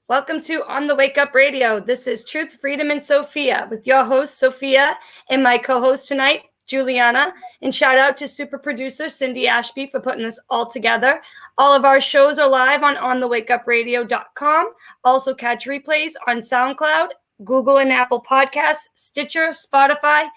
Welcome to On the Wake Up Radio. This is Truth, Freedom, and Sophia with your host, Sophia, and my co-host tonight, Juliana. And shout out to super producer Cindy Ashby for putting this all together. All of our shows are live on onthewakeupradio.com. Also catch replays on SoundCloud, Google and Apple Podcasts, Stitcher, Spotify,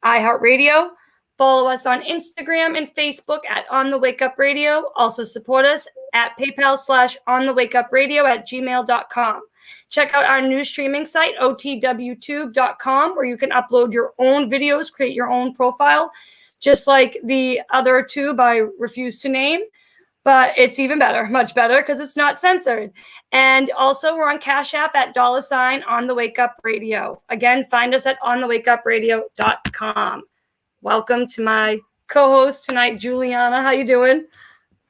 iHeartRadio. Follow us on Instagram and Facebook at On the Wake Up Radio. Also support us at PayPal/onthewakeupradio@gmail.com. Check out our new streaming site, otwtube.com, where you can upload your own videos, create your own profile, just like the other tube I refuse to name. But it's even better, much better, because it's not censored. And also, we're on Cash App at $ On the Wake Up Radio. Again, find us at onthewakeupradio.com. Welcome to my co-host tonight, Juliana. How you doing?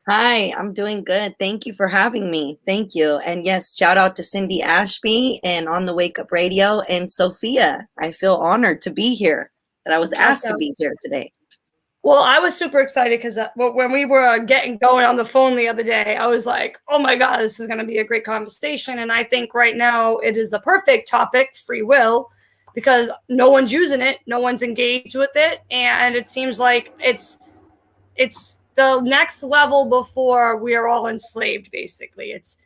Hi, I'm doing good. Thank you for having me. Thank you. And yes, shout out to Cindy Ashby and On the Wake Up Radio and Sophia. I feel honored to be here, that I was asked to be here today. Well, I was super excited because when we were getting going on the phone the other day, I was like, oh my God, this is going to be a great conversation. And I think right now it is the perfect topic, free will, because no one's using it, no one's engaged with it, and it seems like it's the next level before we are all enslaved, basically. It's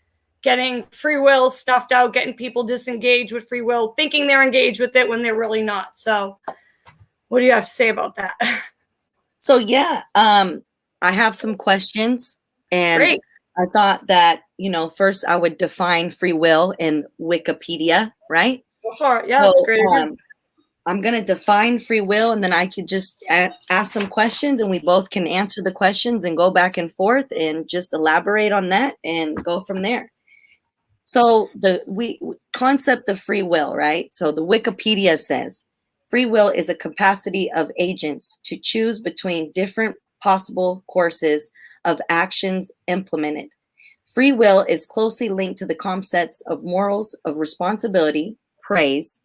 getting free will stuffed out, getting people disengaged with free will, thinking they're engaged with it when they're really not. So what do you have to say about that? So yeah, I have some questions, and Great. I thought that, first I would define free will in Wikipedia, right? Yeah, that's great. I'm going to define free will, and then I could just ask some questions, and we both can answer the questions and go back and forth and just elaborate on that and go from there. So the concept of free will, right? So the Wikipedia says, free will is a capacity of agents to choose between different possible courses of actions implemented. Free will is closely linked to the concepts of morals of responsibility, praise,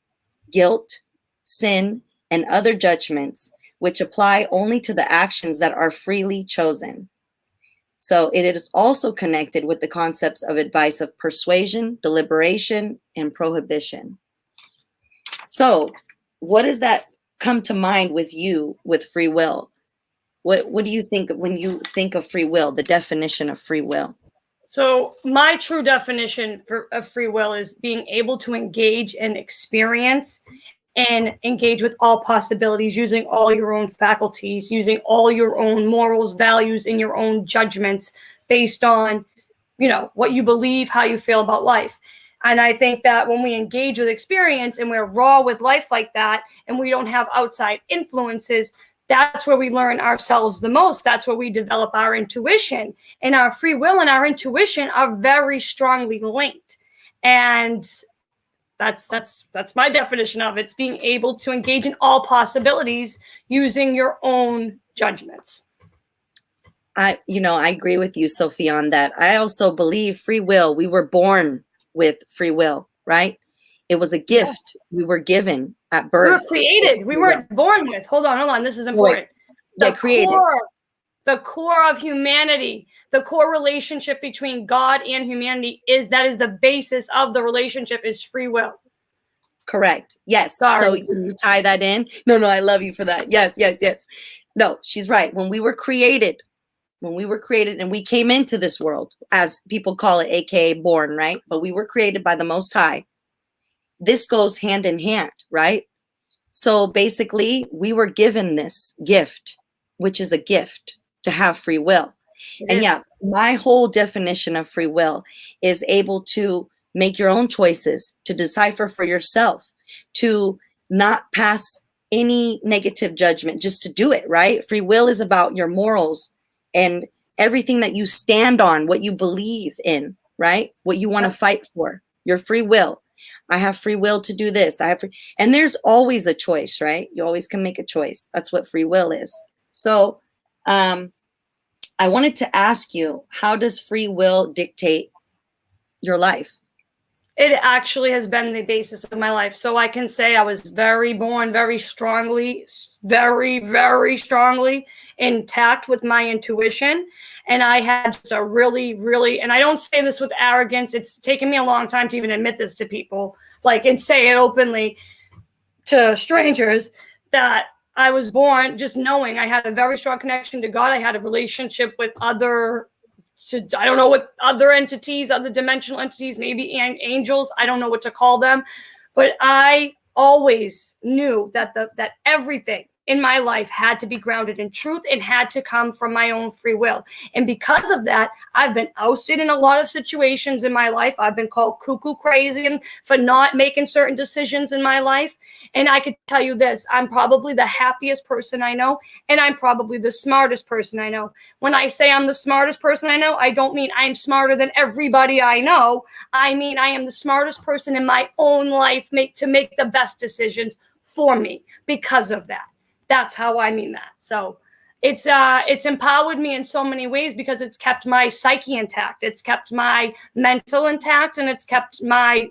guilt, sin, and other judgments, which apply only to the actions that are freely chosen. So it is also connected with the concepts of advice of persuasion, deliberation, and prohibition. So what does that come to mind with you with free will? What do you think when you think of free will, the definition of free will? So my true definition of free will is being able to engage and experience and engage with all possibilities, using all your own faculties, using all your own morals, values, and your own judgments based on, what you believe, how you feel about life. And I think that when we engage with experience and we're raw with life like that, and we don't have outside influences, that's where we learn ourselves the most. That's where we develop our intuition. And our free will and our intuition are very strongly linked. And that's my definition of it. It's being able to engage in all possibilities using your own judgments. I agree with you, Sophia, on that. I also believe free will. We were born with free will, right? It was a gift we were given at birth. We were created. We weren't born with. Hold on. This is important. The core of humanity, the core relationship between God and humanity is the basis of the relationship is free will. Correct. Yes. Sorry. So you tie that in. No, I love you for that. Yes. No, she's right. When we were created and we came into this world, as people call it, aka born, right? But we were created by the Most High. This goes hand in hand, right? So basically, we were given this gift, which is a gift to have free will. And yeah, my whole definition of free will is able to make your own choices, to decipher for yourself, to not pass any negative judgment, just to do it, right? Free will is about your morals and everything that you stand on, what you believe in, right? What you want to fight for, your free will. I have free will to do this. And there's always a choice, right? You always can make a choice. That's what free will is. So I wanted to ask you, how does free will dictate your life? It actually has been the basis of my life. So I can say I was born very strongly, very, very strongly intact with my intuition. And I had just a really, really, and I don't say this with arrogance. It's taken me a long time to even admit this to people, like, and say it openly to strangers, that I was born just knowing I had a very strong connection to God. I had a relationship with other, I don't know what other entities, other dimensional entities, maybe angels. I don't know what to call them, but I always knew that that everything in my life had to be grounded in truth and had to come from my own free will. And because of that, I've been ousted in a lot of situations in my life. I've been called cuckoo crazy and for not making certain decisions in my life. And I could tell you this, I'm probably the happiest person I know, and I'm probably the smartest person I know. When I say I'm the smartest person I know, I don't mean I'm smarter than everybody I know. I mean I am the smartest person in my own life to make the best decisions for me because of that. That's how I mean that. So it's empowered me in so many ways because it's kept my psyche intact. It's kept my mental intact, and it's kept my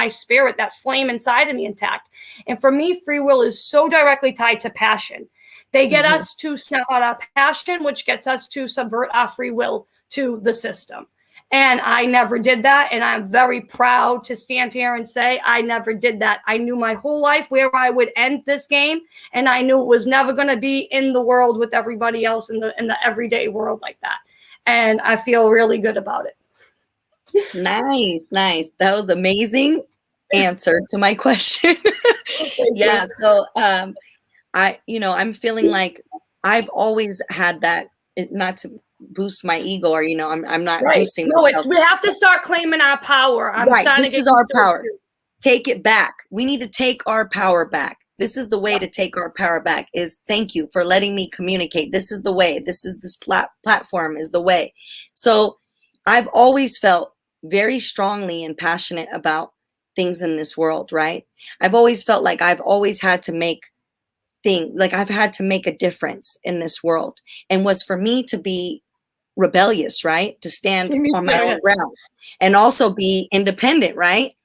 spirit, that flame inside of me, intact. And for me, free will is so directly tied to passion. They get us to snuff out our passion, which gets us to subvert our free will to the system. And I never did that. And I'm very proud to stand here and say I never did that. I knew my whole life where I would end this game. And I knew it was never going to be in the world with everybody else in the everyday world like that. And I feel really good about it. Nice. That was amazing answer to my question. Yeah. So I'm feeling like I've always had that, not to boost my ego, or I'm not boosting myself. We have to start claiming our power. This is our power. Take it back. We need to take our power back. This is the way to take our power back, is thank you for letting me communicate. This is the way. This platform is the way. So I've always felt very strongly and passionate about things in this world, right? I've always felt like I've always had to make I've had to make a difference in this world, and was for me to be rebellious, right? To stand on my own ground and also be independent, right?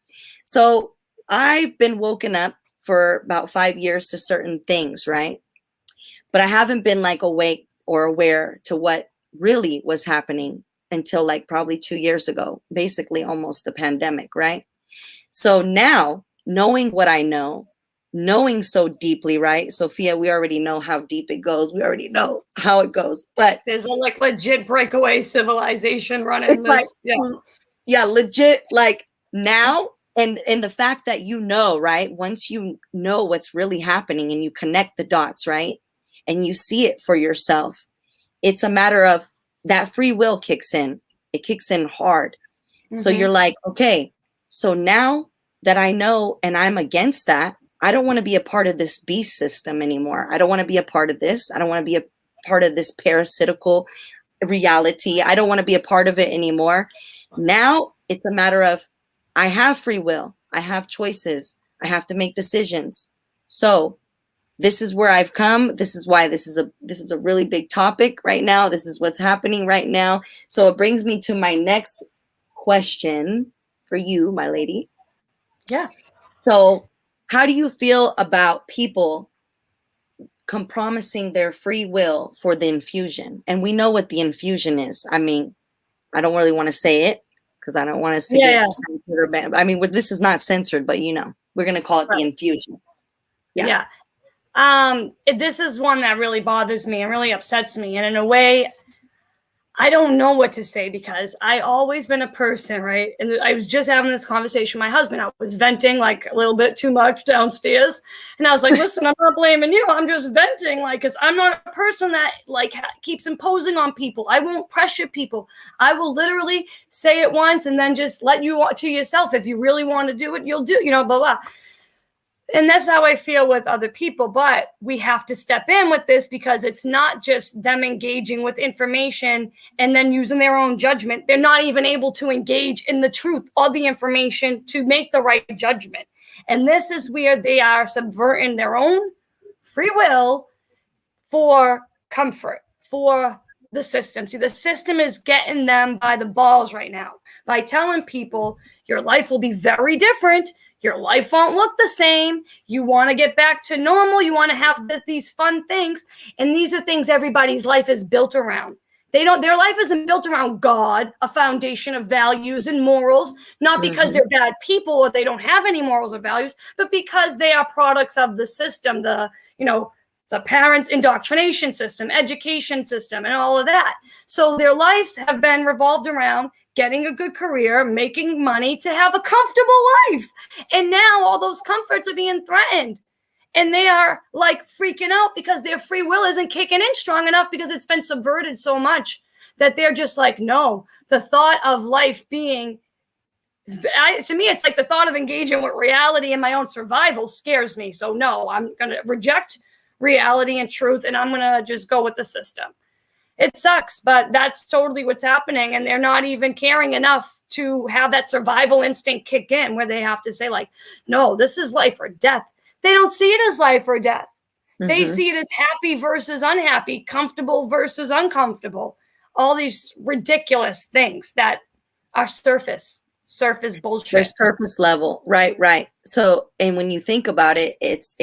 So I've been woken up for about 5 years to certain things, right? But I haven't been awake or aware to what really was happening until probably 2 years ago, basically almost the pandemic, right? So now, knowing what I know, knowing so deeply, right? Sophia, we already know how deep it goes. We already know how it goes. But there's a legit breakaway civilization running. It's legit. Now, and the fact that right? Once you know what's really happening and you connect the dots, right? And you see it for yourself, it's a matter of that free will kicks in. It kicks in hard. So you're like, okay, so now that I know and I'm against that, I don't want to be a part of this beast system anymore. I don't want to be a part of this. I don't want to be a part of this parasitical reality. I don't want to be a part of it anymore. Now it's a matter of I have free will. I have choices. I have to make decisions. So this is where I've come. This is why this is a really big topic right now. This is what's happening right now. So it brings me to my next question for you, my lady. Yeah. So how do you feel about people compromising their free will for the infusion? And we know what the infusion is. I mean, I don't really want to say it because I don't want us to get censored or banned. I mean, this is not censored, but we're going to call it the infusion. Yeah. This is one that really bothers me and really upsets me. And in a way, I don't know what to say because I always been a person, right? And I was just having this conversation with my husband. I was venting a little bit too much downstairs. And I was like, listen, I'm not blaming you. I'm just venting because I'm not a person that keeps imposing on people. I won't pressure people. I will literally say it once and then just let you to yourself. If you really want to do it, you'll do, blah, blah. And that's how I feel with other people. But we have to step in with this because it's not just them engaging with information and then using their own judgment. They're not even able to engage in the truth or the information to make the right judgment. And this is where they are subverting their own free will for comfort, for the system. See, the system is getting them by the balls right now by telling people your life will be very different. Your life won't look the same. You want to get back to normal. You want to have these fun things. And these are things everybody's life is built around. Their life isn't built around God, a foundation of values and morals, not because they're bad people or they don't have any morals or values, but because they are products of the system, the parents' indoctrination system, education system, and all of that. So their lives have been revolved around getting a good career, making money to have a comfortable life. And now all those comforts are being threatened. And they are like freaking out because their free will isn't kicking in strong enough because it's been subverted so much that they're just like, no, the thought of life being, to me, it's like the thought of engaging with reality and my own survival scares me. So no, I'm going to reject reality and truth, and I'm going to just go with the system. It sucks, but that's totally what's happening. And they're not even caring enough to have that survival instinct kick in where they have to say like, no, this is life or death. They don't see it as life or death. They see it as happy versus unhappy, comfortable versus uncomfortable. All these ridiculous things that are surface bullshit. They're surface level. Right. So, and when you think about it, it's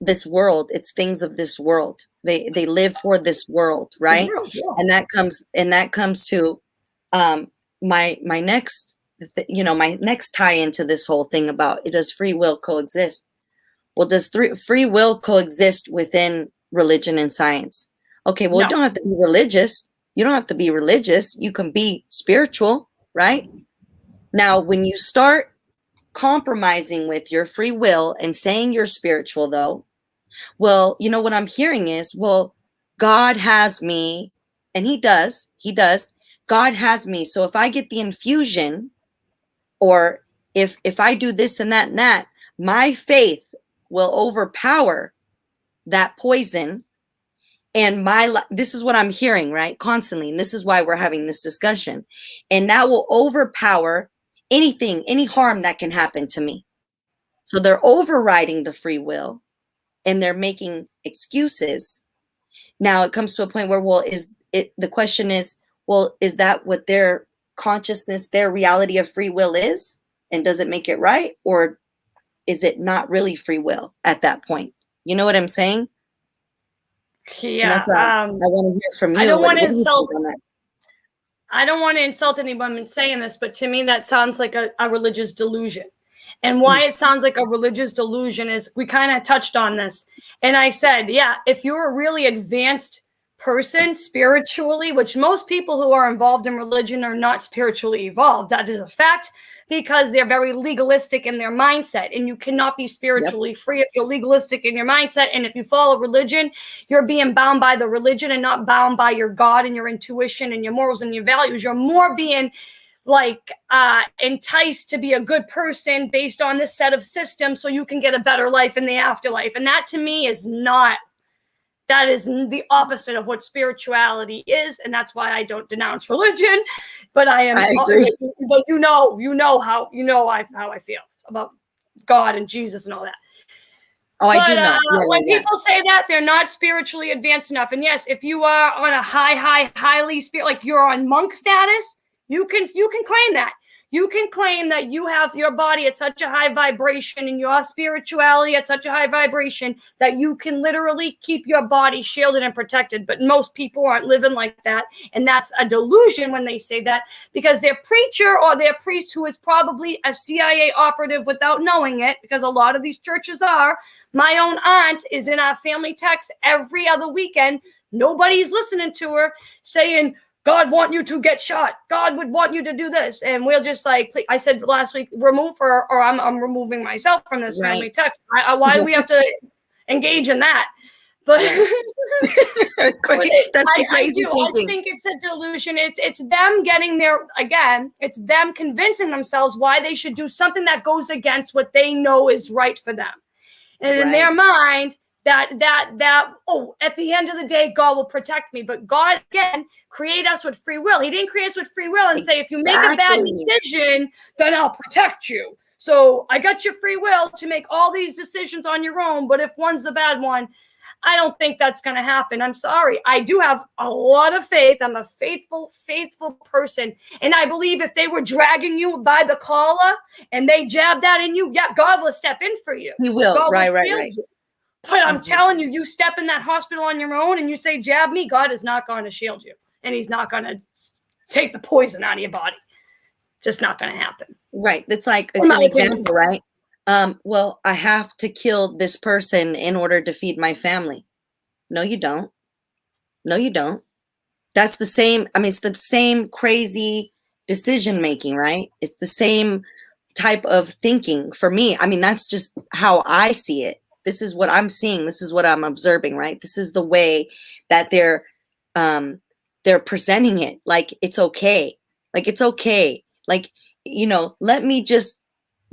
this world, it's things of this world. They live for this world, right? World, yeah. And that comes to my next tie into this whole thing about does free will coexist? Well, does free will coexist within religion and science? Okay, well, No. You don't have to be religious. You don't have to be religious. You can be spiritual, right? Now, when you start compromising with your free will and saying you're spiritual, though, well, you know what I'm hearing is, well, God has me, and he does. God has me. So if I get the infusion, or if I do this and that, my faith will overpower that poison, and this is what I'm hearing, right? Constantly. And this is why we're having this discussion. And that will overpower any harm that can happen to me. So they're overriding the free will and they're making excuses. Now it comes to a point where, the question is, well, is that what their consciousness, their reality of free will is? And does it make it right? Or is it not really free will at that point? You know what I'm saying? Yeah. I want to hear from you. I don't want to insult. I don't want to insult anyone in saying this, but to me, that sounds like a religious delusion. And why it sounds like a religious delusion is we kind of touched on this. And I said, yeah, if you're a really advanced person spiritually, which most people who are involved in religion are not spiritually evolved. That is a fact because they're very legalistic in their mindset, and you cannot be spiritually free if you're legalistic in your mindset. And if you follow religion, you're being bound by the religion and not bound by your God and your intuition and your morals and your values. You're more being like enticed to be a good person based on this set of systems so you can get a better life in the afterlife. And that to me is not, that is the opposite of what spirituality is. And that's why I don't denounce religion, but I agree. But you know how I feel about God and Jesus and all that. Oh, I do know. When people say that, they're not spiritually advanced enough. And yes, if you are on a highly like you're on monk status, you can claim that. You can claim that you have your body at such a high vibration and your spirituality at such a high vibration that you can literally keep your body shielded and protected. But most people aren't living like that. And that's a delusion when they say that, because their preacher or their priest, who is probably a CIA operative without knowing it, because a lot of these churches are. My own aunt is in our family text every other weekend. Nobody's listening to her saying, God want you to get shot. God would want you to do this. And we'll just like, I said last week, remove her, or I'm removing myself from this family text. Why do we have to engage in that? But that's crazy thinking. I think it's a delusion. It's them getting there again. It's them convincing themselves why they should do something that goes against what they know is right for them. And in their mind, that at the end of the day, God will protect me. But God, again, created us with free will. He didn't create us with free will and say, if you make a bad decision, then I'll protect you. So I got your free will to make all these decisions on your own. But if one's a bad one, I don't think that's going to happen. I'm sorry. I do have a lot of faith. I'm a faithful person. And I believe if they were dragging you by the collar and they jabbed that in you, yeah, God will step in for you. He will. God right. You. But I'm telling you, you step in that hospital on your own and you say, jab me, God is not going to shield you. and he's not going to take the poison out of your body. Just not going to happen. Right. It's like, it's an example, right? Well, I have to kill this person in order to feed my family. No, you don't. No, you don't. That's the same. I mean, it's the same crazy decision making, right? It's the same type of thinking for me. I mean, that's just how I see it. This is what I'm seeing. This is what I'm observing, right? This is the way that they're presenting it. Like, it's okay. Like, it's okay. Like, you know, let me just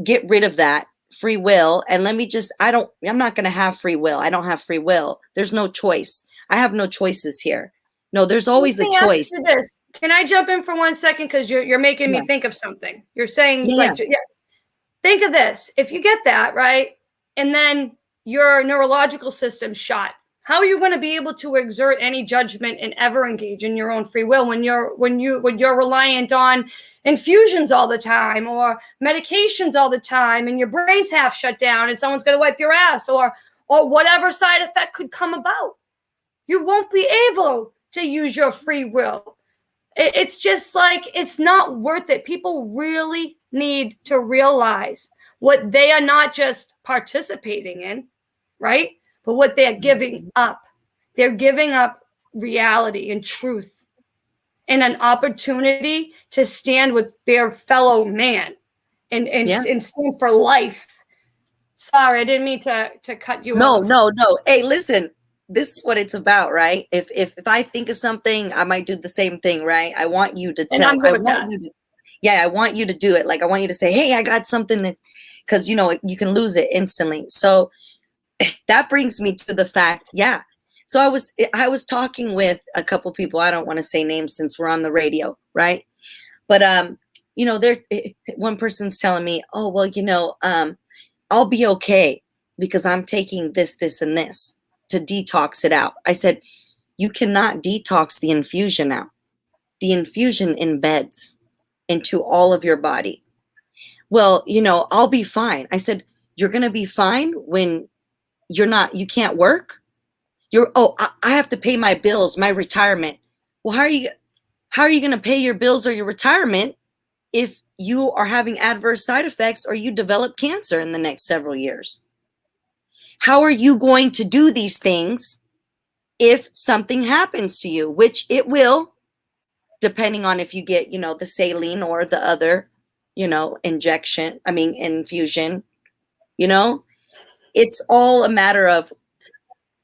get rid of that free will. And let me just, I'm not going to have free will. I don't have free will. There's no choice. I have no choices here. No, there's always a choice. This. Can I jump in for 1 second? Because you're making me think of something. You're saying, think of this. If you get that, right, and then your neurological system's shot, how are you going to be able to exert any judgment and ever engage in your own free will when you're reliant on infusions all the time or medications all the time and your brain's half shut down and someone's going to wipe your ass or whatever side effect could come about? You won't be able to use your free will. It's just like, it's not worth it. People really need to realize what they are not just participating in, right? But what they're giving up. They're giving up reality and truth and an opportunity to stand with their fellow man and stand for life. Sorry, I didn't mean to cut you off. No. Hey, listen. This is what it's about, right? If I think of something, I might do the same thing, right? I want you to tell. I want you to do it. Like, I want you to say, "Hey, I got something that," because you know you can lose it instantly. So that brings me to the fact, So I was talking with a couple people. I don't want to say names since we're on the radio, right? But you know, one person's telling me, "Oh, well, you know, I'll be okay because I'm taking this, this, and this to detox it out." I said, "You cannot detox the infusion out. The infusion embeds into all of your body." "Well, you know, I'll be fine." I said, "You're going to be fine when you can't work? I have to pay my bills, my retirement." Well, how are you going to pay your bills or your retirement if you are having adverse side effects or you develop cancer in the next several years? How are you going to do these things if something happens to you, which it will, depending on if you get, you know, the saline or the other, you know, infusion, you know? It's all a matter of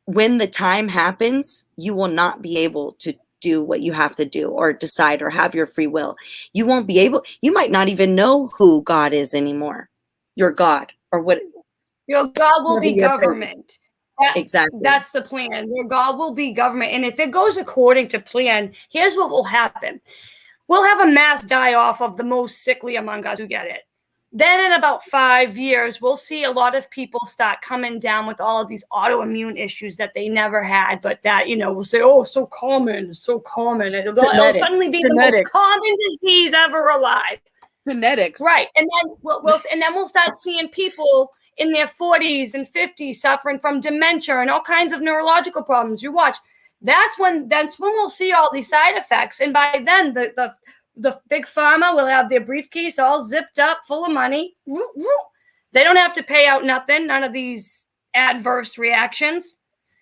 when the time happens, you will not be able to do what you have to do or decide or have your free will. You won't be able, you might not even know who God is anymore. Your God or what. Your God will be government. Exactly. That's the plan. Your God will be government. And if it goes according to plan, here's what will happen. We'll have a mass die-off of the most sickly among us who get it. Then in about 5 years, we'll see a lot of people start coming down with all of these autoimmune issues that they never had, but that, you know, we'll say, "Oh, so common, so common." It'll suddenly be the most common disease ever alive. Genetics. Right. And then we'll start seeing people in their 40s and 50s suffering from dementia and all kinds of neurological problems. You watch. That's when we'll see all these side effects. And by then the big pharma will have their briefcase all zipped up full of money. They don't have to pay out nothing, none of these adverse reactions.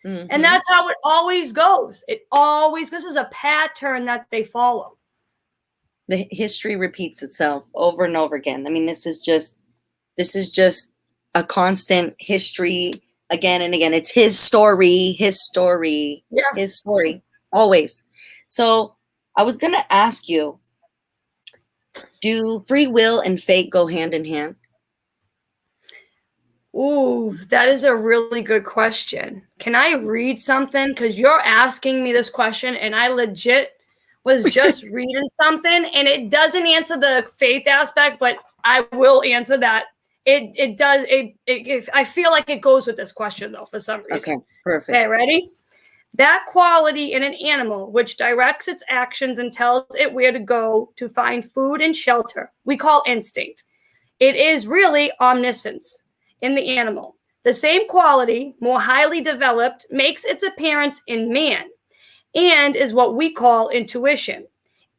Mm-hmm. And that's how it always goes. This is a pattern that they follow. The history repeats itself over and over again. I mean, this is just a constant history again and again. It's his story, his story, always. So I was going to ask you, do free will and fate go hand in hand? Ooh, that is a really good question. Can I read something? Because you're asking me this question and I legit was just reading something and it doesn't answer the faith aspect, but I will answer that. It does. I feel like it goes with this question though, for some reason. Okay, perfect. Okay, ready? That quality in an animal which directs its actions and tells it where to go to find food and shelter, we call instinct. It is really omniscience in the animal. The same quality, more highly developed, makes its appearance in man. and is what we call intuition.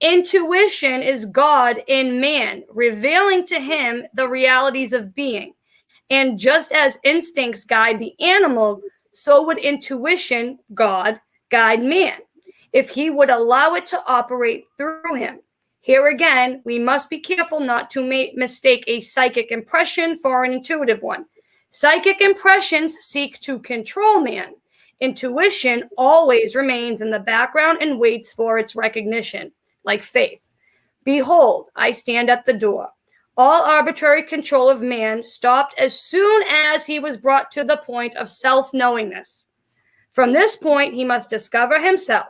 Intuition is God in man, revealing to him the realities of being. And just as instincts guide the animal, so would intuition, God, guide man, if he would allow it to operate through him. Here again, we must be careful not to mistake a psychic impression for an intuitive one. Psychic impressions seek to control man. Intuition always remains in the background and waits for its recognition, like faith. Behold, I stand at the door. All arbitrary control of man stopped as soon as he was brought to the point of self-knowingness. From this point, he must discover himself.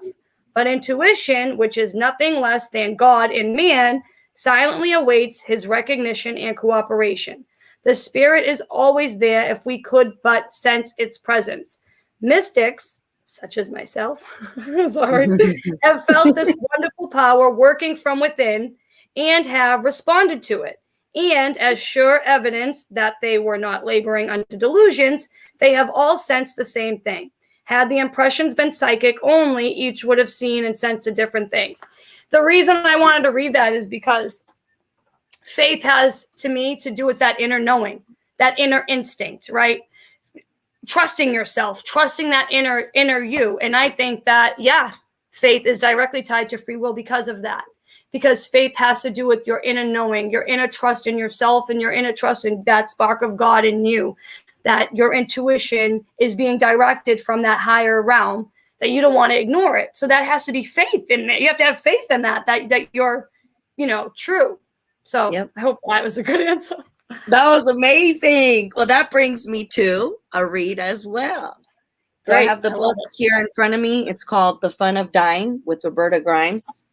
But intuition, which is nothing less than God in man, silently awaits his recognition and cooperation. The spirit is always there if we could but sense its presence. Mystics, such as myself, sorry, have felt this wonderful power working from within and have responded to it. And as sure evidence that they were not laboring under delusions, they have all sensed the same thing. Had the impressions been psychic only, each would have seen and sensed a different thing. The reason I wanted to read that is because faith has, to me, to do with that inner knowing, that inner instinct, right? Trusting yourself, trusting that inner you. And I think that, yeah, faith is directly tied to free will because of that. Because faith has to do with your inner knowing, your inner trust in yourself, and your inner trust in that spark of God in you. That your intuition is being directed from that higher realm, that you don't want to ignore it. So that has to be faith in it. You have to have faith in that you're, true. So yep. I hope that was a good answer. That was amazing. Well, that brings me to a read as well. So I have the book here in front of me. It's called The Fun of Dying with Roberta Grimes.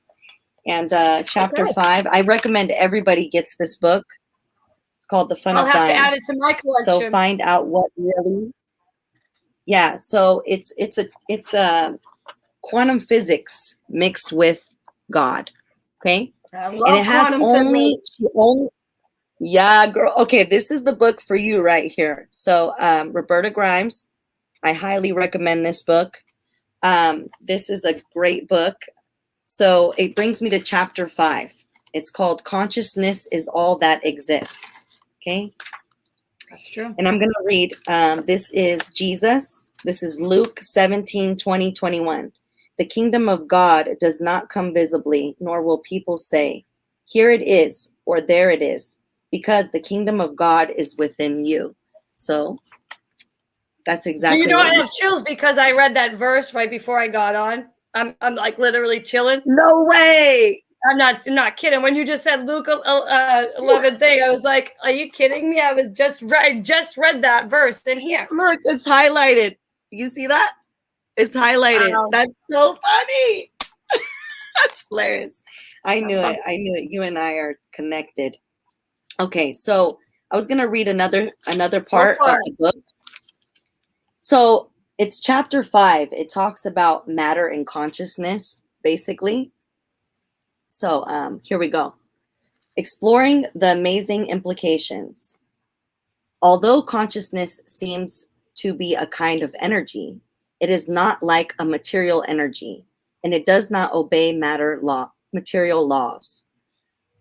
And chapter 5, I recommend everybody gets this book. It's called The Fun of Dying. I'll have to add it to my collection. So find out what really. Yeah. So it's a quantum physics mixed with God. Okay. And it has only. Yeah, girl. Okay, this is the book for you right here. So Roberta Grimes, I highly recommend this book. This is a great book. So it brings me to chapter 5. It's called Consciousness is All That Exists. Okay. That's true. And I'm going to read. This is Jesus. This is Luke 17, 20, 21. The kingdom of God does not come visibly, nor will people say, here it is, or there it is, because the kingdom of God is within you. So that's exactly. Do I have chills because I read that verse right before I got on? I'm like literally chilling. No way. I'm not kidding. When you just said Luke 11 thing, I was like, are you kidding me? I just read that verse in here. Look, it's highlighted. You see that? It's highlighted. That's so funny. That's hilarious. I knew it. You and I are connected. Okay, so I was gonna read another part of the book. So it's chapter 5. It talks about matter and consciousness, basically. So here we go. Exploring the amazing implications. Although consciousness seems to be a kind of energy, it is not like a material energy, and it does not obey material laws.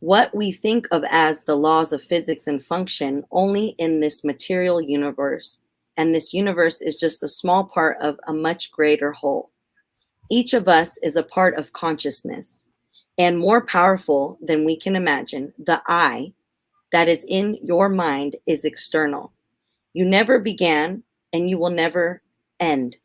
What we think of as the laws of physics and function only in this material universe, and this universe is just a small part of a much greater whole. Each of us is a part of consciousness. And more powerful than we can imagine, the I that is in your mind is external. You never began and you will never end.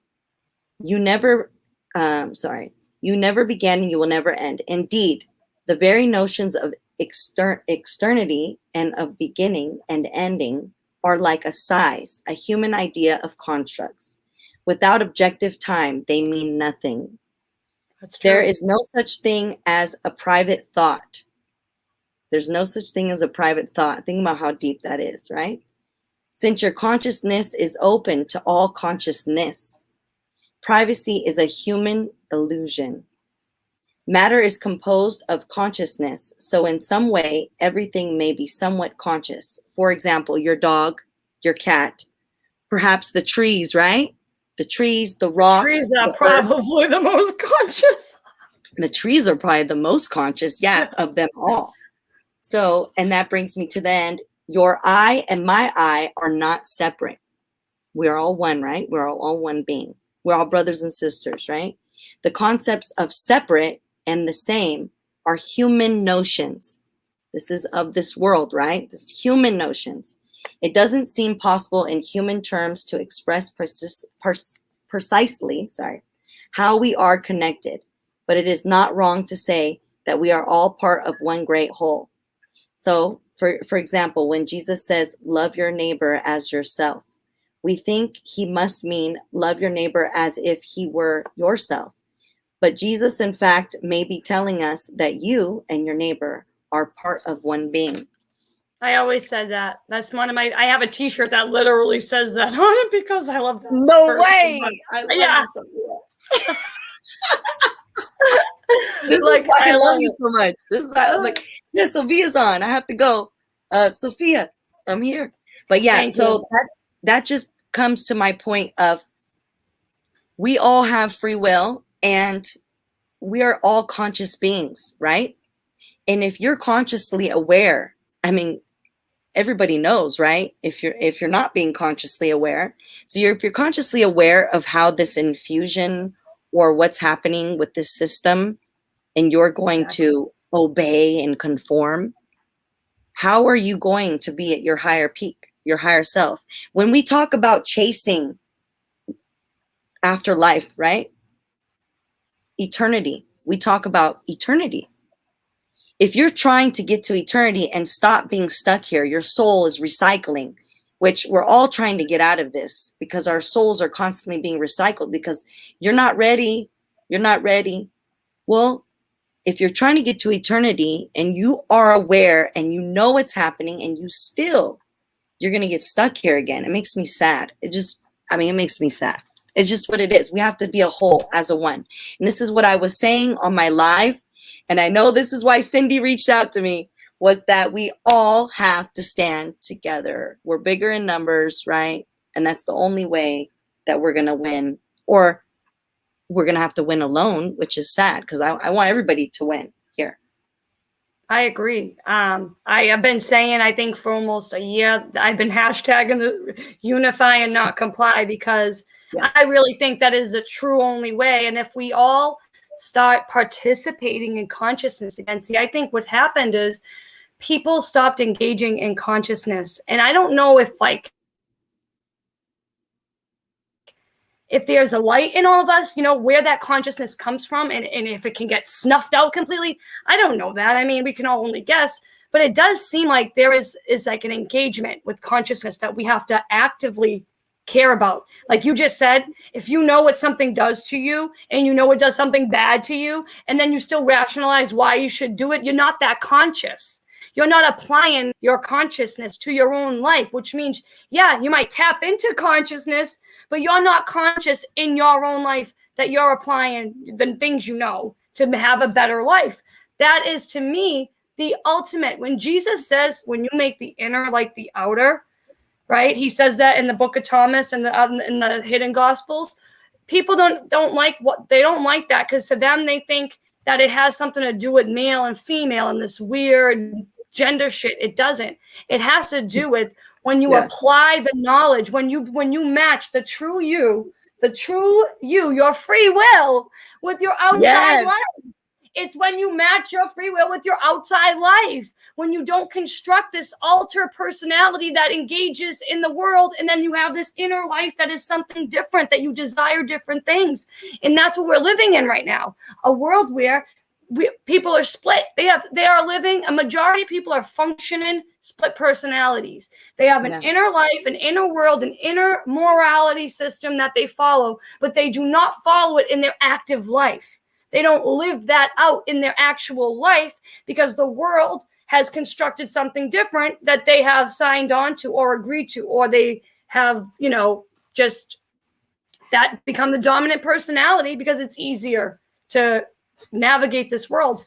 You never began and you will never end. Indeed, the very notions of externity and of beginning and ending are like a human idea of constructs. Without objective time, they mean nothing. That's true. There is no such thing as a private thought. There's no such thing as a private thought. Think about how deep that is, right? Since your consciousness is open to all consciousness, privacy is a human illusion. Matter is composed of consciousness, so in some way, everything may be somewhat conscious. For example, your dog, your cat, perhaps the trees, right? The trees, the rocks. Trees are probably the most conscious. The trees are probably the most conscious, of them all. So, and that brings me to the end. Your I and my I are not separate. We are all one, right? We're all one being. We're all brothers and sisters, right? The concepts of separate and the same are human notions. This is of this world, right? This human notions. It doesn't seem possible in human terms to express precisely, how we are connected, but it is not wrong to say that we are all part of one great whole. So, for example, when Jesus says, love your neighbor as yourself, we think he must mean love your neighbor as if he were yourself. But Jesus, in fact, may be telling us that you and your neighbor are part of one being. I always said that. That's one of my, I have a t-shirt that literally says that on it because I love that. No way. I love yeah. you, Sophia. This is why I love you so much. This is why I'm like, yeah, Sophia's on. I have to go. Sophia, I'm here. But yeah, so that just comes to my point of we all have free will and we are all conscious beings, right? And if you're consciously aware, I mean, everybody knows, right? If you're not being consciously aware, so if you're consciously aware of how this infusion or what's happening with this system, and you're going to obey and conform, how are you going to be at your higher peak, your higher self? When we talk about chasing afterlife, right? Eternity, we talk about eternity. If you're trying to get to eternity and stop being stuck here, your soul is recycling, which we're all trying to get out of this because our souls are constantly being recycled because you're not ready. You're not ready. Well, if you're trying to get to eternity and you are aware and you know what's happening and you're going to get stuck here again. It makes me sad. It makes me sad. It's just what it is. We have to be a whole as a one. And this is what I was saying on my live. And I know this is why Cindy reached out to me, was that we all have to stand together. We're bigger in numbers, right? And that's the only way that we're going to win. Or we're going to have to win alone, which is sad because I want everybody to win here. I agree. I have been saying, I think for almost a year, I've been hashtagging the unify and not comply because I really think that is the true only way. And if we all start participating in consciousness again, see, I think what happened is people stopped engaging in consciousness. And I don't know if there's a light in all of us, where that consciousness comes from and if it can get snuffed out completely. I don't know that. I mean, we can all only guess, but it does seem like there is like an engagement with consciousness that we have to actively care about. Like you just said, if you know what something does to you and you know it does something bad to you, and then you still rationalize why you should do it, you're not that conscious. You're not applying your consciousness to your own life, which means, you might tap into consciousness, but you're not conscious in your own life that you're applying the things you know to have a better life. That is, to me, the ultimate. When Jesus says, when you make the inner like the outer, right? He says that in the book of Thomas and in the hidden gospels. People don't like that because to them, they think that it has something to do with male and female and this weird gender shit. It doesn't. It has to do with when you apply the knowledge, when you match the true you, your free will with your outside life. It's when you match your free will with your outside life, when you don't construct this alter personality that engages in the world, and then you have this inner life that is something different, that you desire different things. And that's what we're living in right now, a world where people are split. A majority of people are functioning split personalities. They have an inner life, an inner world, an inner morality system that they follow, but they do not follow it in their active life. They don't live that out in their actual life because the world has constructed something different that they have signed on to or agreed to, or they have, just that become the dominant personality because it's easier to navigate this world.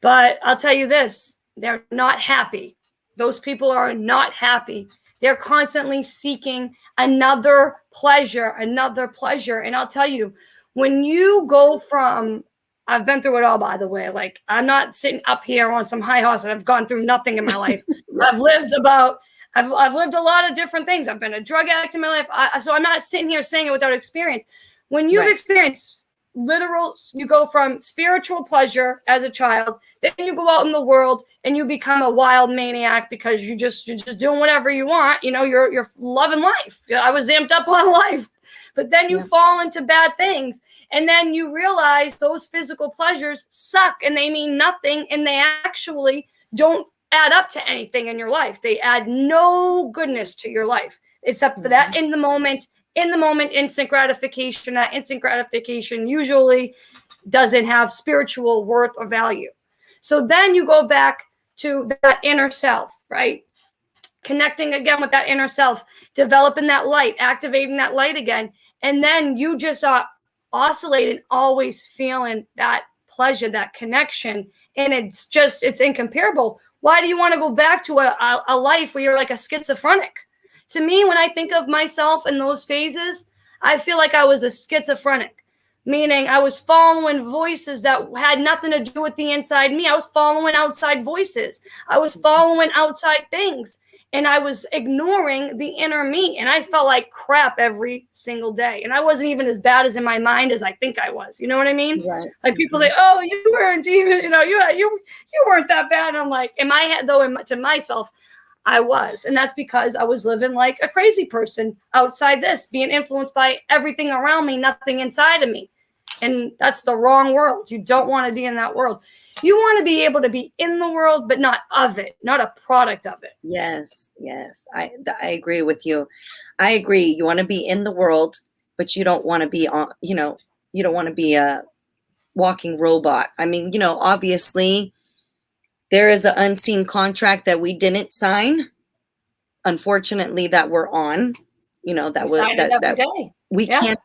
But I'll tell you this, they're not happy. Those people are not happy They're constantly seeking another pleasure. And I'll tell you, when you go from, I've been through it all, by the way. Like, I'm not sitting up here on some high horse and I've gone through nothing in my life. I've lived a lot of different things. I've been a drug addict in my life. So I'm not sitting here saying it without experience. When you've experienced you go from spiritual pleasure as a child, then you go out in the world and you become a wild maniac because you're just doing whatever you want. You know, you're loving life. I was amped up on life, but then you fall into bad things, and then you realize those physical pleasures suck and they mean nothing, and they actually don't add up to anything in your life. They add no goodness to your life except for that in the moment instant gratification. That instant gratification usually doesn't have spiritual worth or value. So then you go back to that inner self, right? Connecting again with that inner self, developing that light, activating that light again. And then you just are oscillating, always feeling that pleasure, that connection. And it's incomparable. Why do you want to go back to a life where you're like a schizophrenic? To me, when I think of myself in those phases, I feel like I was a schizophrenic, meaning I was following voices that had nothing to do with the inside me. I was following outside voices. I was following outside things, and I was ignoring the inner me, and I felt like crap every single day. And I wasn't even as bad as in my mind as I think I was. You know what I mean? Right. Like, people say, "Oh, you weren't even, you weren't that bad." And I'm like, in my head, though, to myself, I was. And that's because I was living like a crazy person outside this, being influenced by everything around me, nothing inside of me. And that's the wrong world. You don't want to be in that world. You want to be able to be in the world, but not of it, not a product of it. Yes. I agree with you. I agree. You want to be in the world, but you don't want to be on, you don't want to be a walking robot. I mean, obviously, there is an unseen contract that we didn't sign, unfortunately, that we're on, we can't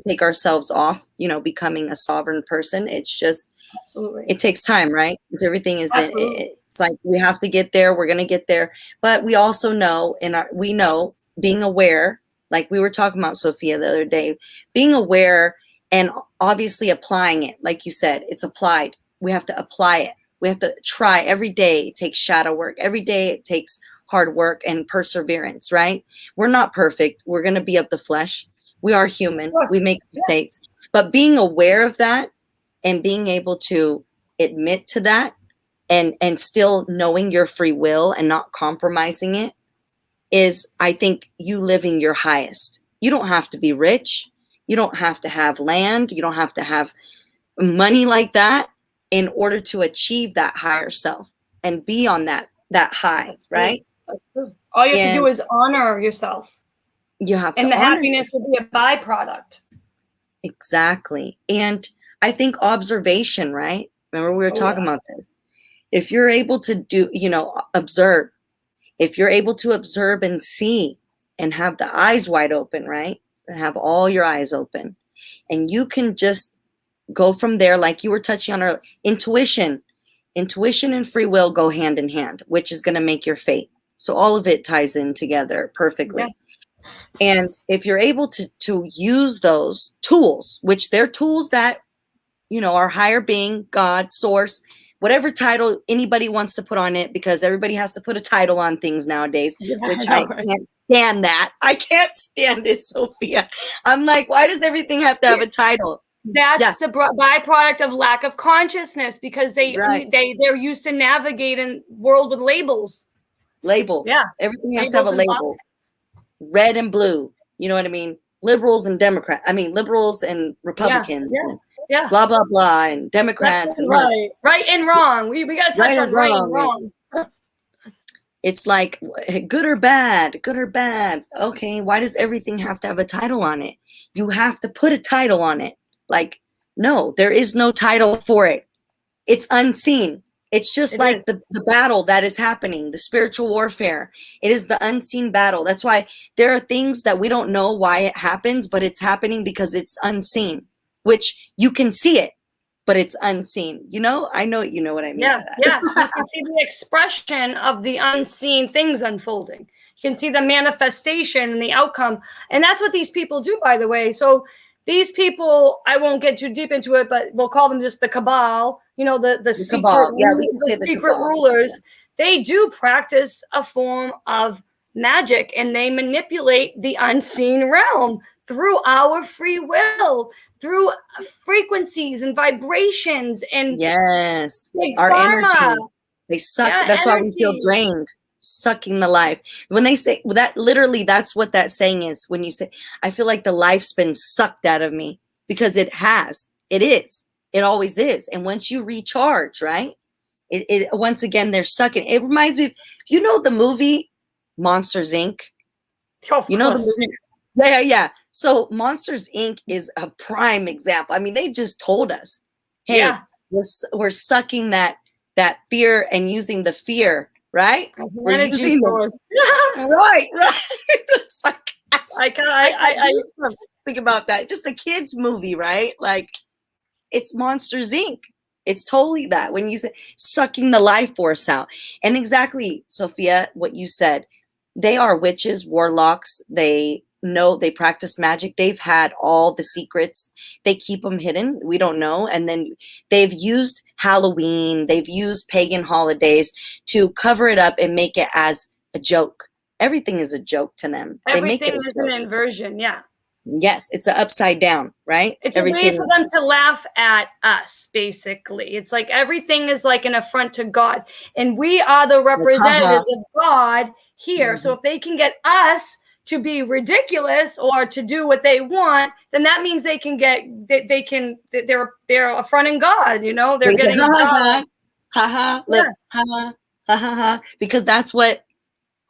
take ourselves off, becoming a sovereign person. It's just, it takes time, right? Everything is, it's like, we have to get there. We're going to get there. But we also know, being aware, like we were talking about, Sophia, the other day, being aware and obviously applying it. Like you said, it's applied. We have to apply it. We have to try every day. It takes shadow work. Every day it takes hard work and perseverance, right? We're not perfect. We're going to be of the flesh. We are human. We make mistakes. But being aware of that and being able to admit to that and still knowing your free will and not compromising it is, I think, you living your highest. You don't have to be rich. You don't have to have land. You don't have to have money like that in order to achieve that higher self and be on that high, right? All you have to do is honor yourself. You have to, and the happiness will be a byproduct. Exactly. And I think observation, right? Remember we were talking about this. If you're able to do, observe, if you're able to observe and see and have the eyes wide open, right? And have all your eyes open, and you can just go from there, like you were touching on earlier. Intuition and free will go hand in hand, which is going to make your fate. So all of it ties in together perfectly. Yeah. And if you're able to use those tools, which they're tools that, our higher being, God, source, whatever title anybody wants to put on it, because everybody has to put a title on things nowadays, which I can't stand that. I can't stand this, Sophia. I'm like, why does everything have to have a title? That's the byproduct of lack of consciousness, because they're used to navigate in world with labels. Label. Yeah. Everything has to have a label. Boxes. Red and blue. You know what I mean? Liberals and Democrats. I mean, liberals and Republicans. And blah, blah, blah. And Democrats. And right and wrong. We got to touch on right and wrong. It's like good or bad. Okay. Why does everything have to have a title on it? You have to put a title on it. Like, no, there is no title for it. It's unseen. It's just like the battle that is happening, the spiritual warfare. It is the unseen battle. That's why there are things that we don't know why it happens, but it's happening because it's unseen, which you can see it. but it's unseen. You know, I know you know what I mean. Yeah, by that. yeah. You can see the expression of the unseen things unfolding. You can see the manifestation and the outcome. And that's what these people do, by the way. So these people, I won't get too deep into it, but we'll call them just the cabal, you know, the secret, cabal. Yeah, we can say the the secret cabal. rulers. They do practice a form of magic, and they manipulate the unseen realm through our free will, through frequencies and vibrations and Yes, big our pharma. energy. They suck. Yeah, That's why we feel energy. drained, sucking the life. When they say that, literally, that's what that saying is. When you say, I feel like the life's been sucked out of me, because it has. It is. It always is. And once you recharge, right? It once again, they're sucking. It reminds me of, you know, the movie Monsters Inc. Of You know the course. movie? Yeah, yeah. So Monsters Inc. is a prime example. I mean, they just told us, hey, Yeah. we're sucking that fear and using the fear, right? As an We're energy using source. right. It's like I got goosebumps. Think about that. Just a kids movie, right? Like, it's Monsters Inc. It's totally that, when you say sucking the life force out. And exactly, Sophia, what you said. They are witches, warlocks. They know, they practice magic. They've had all the secrets. They keep them hidden. We don't know. And then they've used Halloween. They've used pagan holidays to cover it up and make it as a joke. Everything is a joke to them. They make it everything a is an joke. inversion. Yeah. Yes, it's an upside down, right? It's a way for them to laugh at us, basically. It's like everything is like an affront to God. And we are the representatives of God here. So if they can get us to be ridiculous or to do what they want, then that means they can get, they're affronting God, you know? They're getting God. Look, because that's what,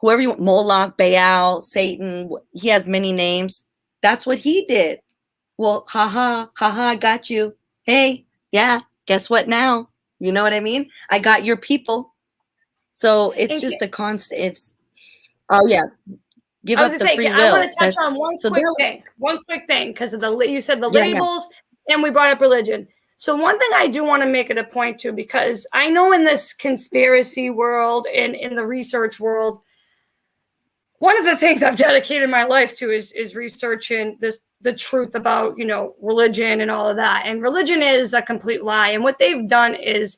whoever you want, Moloch, Baal, Satan, he has many names. That's what he did. Well, I got you. Hey, yeah, guess what now? You know what I mean? I got your people. So it's just a constant, it's, oh yeah, give up the free will. I want to touch on one quick thing, because of you said the labels, and we brought up religion. So one thing I do want to make it a point to, because I know in this conspiracy world and in the research world, one of the things I've dedicated my life to is researching the truth about, you know, religion and all of that. And religion is a complete lie. And what they've done is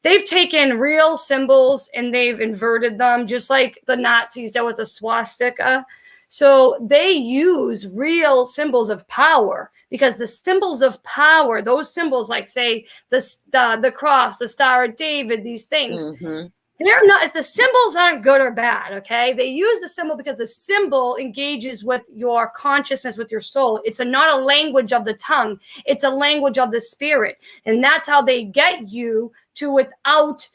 they've taken real symbols and they've inverted them, just like the Nazis did with the swastika. So they use real symbols of power, because the symbols of power, those symbols like, say, the cross, the Star of David, these things, they're not, the symbols aren't good or bad, okay? They use the symbol because the symbol engages with your consciousness, with your soul. It's not a language of the tongue. It's a language of the spirit. And that's how they get you to, without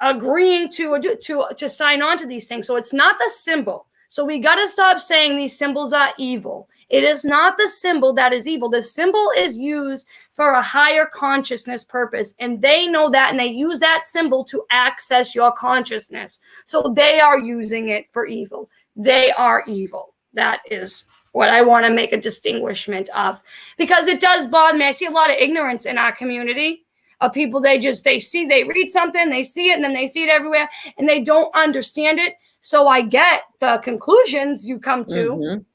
agreeing to sign on to these things. So it's not the symbol. So we got to stop saying these symbols are evil. It is not the symbol that is evil. The symbol is used for a higher consciousness purpose. And they know that, and they use that symbol to access your consciousness. So they are using it for evil. They are evil. That is what I want to make a distinguishment of. Because it does bother me. I see a lot of ignorance in our community of people. They read something, they see it, and then they see it everywhere, and they don't understand it. So I get the conclusions you come to,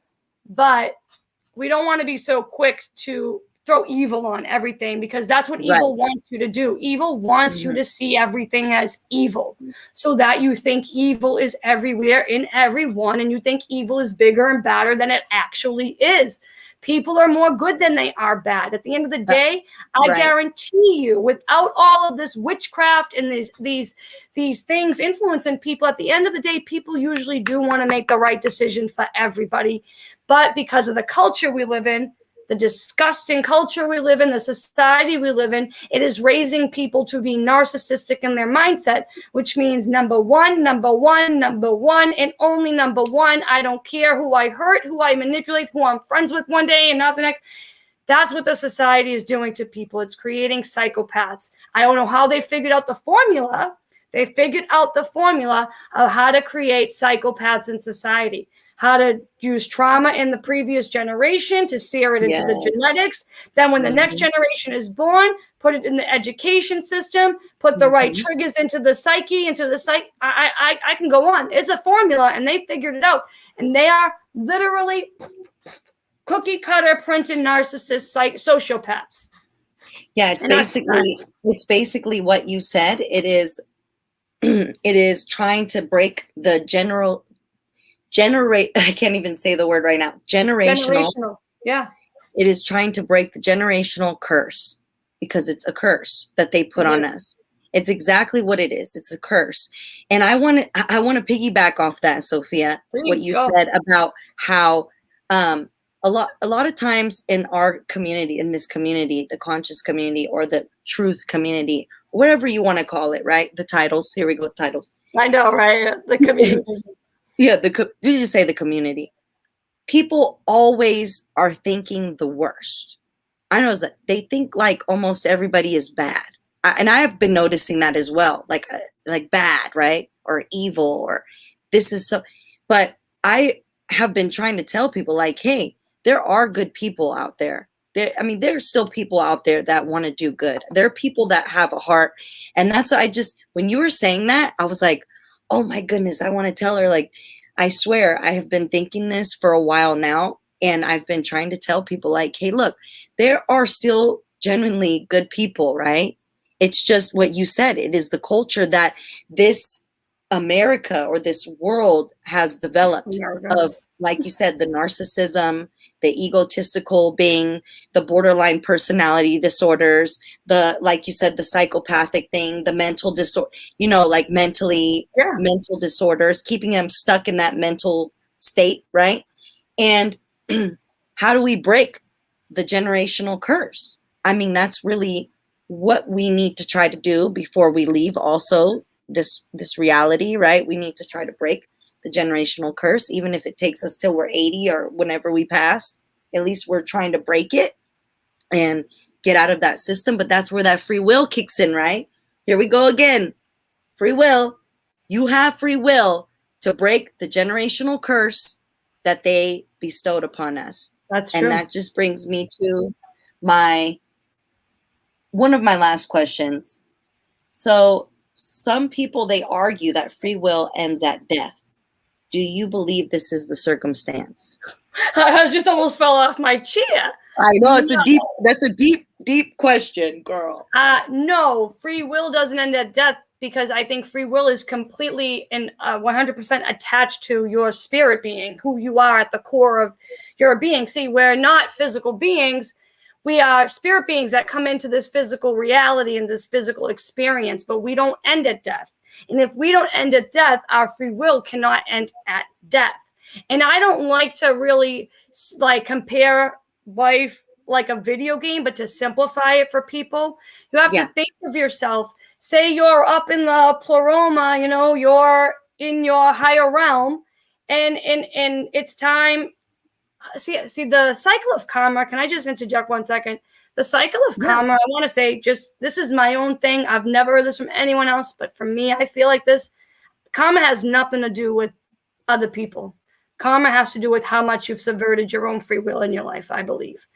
but we don't want to be so quick to throw evil on everything, because that's what evil wants you to do. Evil wants you to see everything as evil, so that you think evil is everywhere in everyone, and you think evil is bigger and badder than it actually is. People are more good than they are bad. At the end of the day, I guarantee you, without all of this witchcraft and these things influencing people, at the end of the day, people usually do want to make the right decision for everybody. But because of the culture we live in, the disgusting culture we live in, the society we live in, it is raising people to be narcissistic in their mindset, which means number one, and only number one. I don't care who I hurt, who I manipulate, who I'm friends with one day and not the next. That's what the society is doing to people. It's creating psychopaths. I don't know how they figured out the formula. They figured out the formula of how to create psychopaths in society, how to use trauma in the previous generation to sear it into the genetics. Then when the next generation is born, put it in the education system, put the right triggers into the psyche, I can go on. It's a formula, and they figured it out. And they are literally cookie cutter printed narcissist sociopaths. Yeah, it's basically what you said. It is trying to break the I can't even say the word right now. Generational. Yeah. It is trying to break the generational curse, because it's a curse that they put on us. It's exactly what it is. It's a curse. And I want to piggyback off that, Sophia, what you said about how a lot of times in our community, in this community, the conscious community or the truth community, whatever you want to call it, right? The titles. Here we go, titles. I know, right? The community. Yeah, you just say the community. People always are thinking the worst. I know that they think like almost everybody is bad. And I have been noticing that as well, like bad, right? Or evil, or this is so. But I have been trying to tell people like, hey, there are good people out there. There's still people out there that want to do good. There are people that have a heart. And that's what when you were saying that, I was like, oh my goodness, I want to tell her, like, I swear I have been thinking this for a while now. And I've been trying to tell people like, hey, look, there are still genuinely good people, right? It's just what you said. It is the culture that this America or this world has developed of, like you said, the narcissism, the egotistical being, the borderline personality disorders, like you said, the psychopathic thing, the mental disorder, like mental disorders, keeping them stuck in that mental state, right? And how do we break the generational curse? That's really what we need to try to do before we leave also this reality, right? We need to try to break the generational curse, even if it takes us till we're 80 or whenever we pass. At least we're trying to break it and get out of that system. But that's where that free will kicks in, right? Here we go again. Free will. You have free will to break the generational curse that they bestowed upon us. That's true. And that just brings me to one of my last questions. So some people, they argue that free will ends at death. Do you believe this is the circumstance? I just almost fell off my chair. I know that's a deep question, girl. No, free will doesn't end at death, because I think free will is completely and 100% attached to your spirit being, who you are at the core of your being. See, we're not physical beings. We are spirit beings that come into this physical reality and this physical experience, but we don't end at death. And if we don't end at death, our free will cannot end at death. And I don't like to really compare life like a video game, but to simplify it for people, you have to think of yourself. Say you're up in the pleroma, you're in your higher realm, and it's time. See the cycle of karma. Can I just interject 1 second? The cycle of karma, I want to say, this is my own thing. I've never heard this from anyone else, but for me, I feel like this. Karma has nothing to do with other people. Karma has to do with how much you've subverted your own free will in your life, I believe.